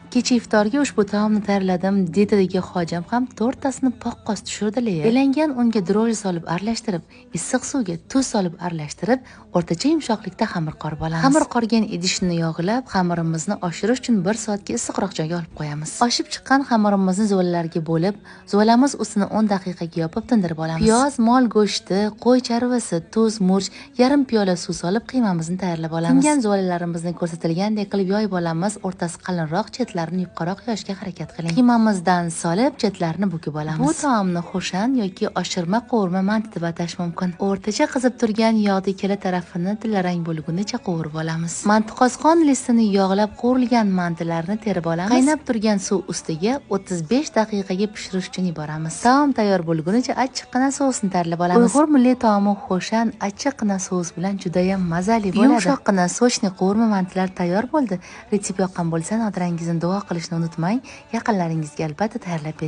Kecha iftorga ushbu taomni tayyorladim. Dietadagi hojam ham to'rttasini poqqos tushirdilar. Elangan unga dro'j solib aralashtirib, issiq suvga tuz solib aralashtirib, o'rtacha yumshoqlikda xamir qorib olamiz. Xamir qorgan idishni yog'lab, xamirimizni oshirish uchun 1 soatga issiqroq joyga olib qo'yamiz. Oshib chiqqan xamirimizni zo'lalarga bo'lib, zo'lamiz ustini 10 daqiqaga yopib tindirib olamiz. Piyoz, mol go'shti, qo'y chorvasi, tuz, murch, yarim piyola suv solib qiymamizni tayyorlab olamiz. Tingan zo'lalarimizni ko'rsatilgandek qilib yoyib olamiz. O'rtasi qalinroq, chetlarini yupqaroq yoyishga harakat qiling. Qiymamizdan solib, chetlarini bukib olamiz. Bu taomni xo'shan yoki oshirma qovurma manti deb atash mumkin. O'rtacha qizib turgan yog'da ikkala tarafini tillarang bo'lgunicha qovurib olamiz. Manti qozqon listini yog'lab qovurilgan mantilarni terib olamiz. Qaynab turgan suv ustiga 35 daqiqaga pishirish uchun yuboramiz. Taom tayyor bo'lgunicha achchiqqina sousni tayyorlab olamiz. Uyg'ur milliy taomi xo'shan achchiqqina sous bilan juda ham mazali bo'ladi. Yumshoqqina sochni qovurma mantilar tayyor bo'ldi. Retsept yoqqan bo'lsa, nodirangizning duo qilishni unutmang. Yaqinlaringizga albatta tayyorlab bering.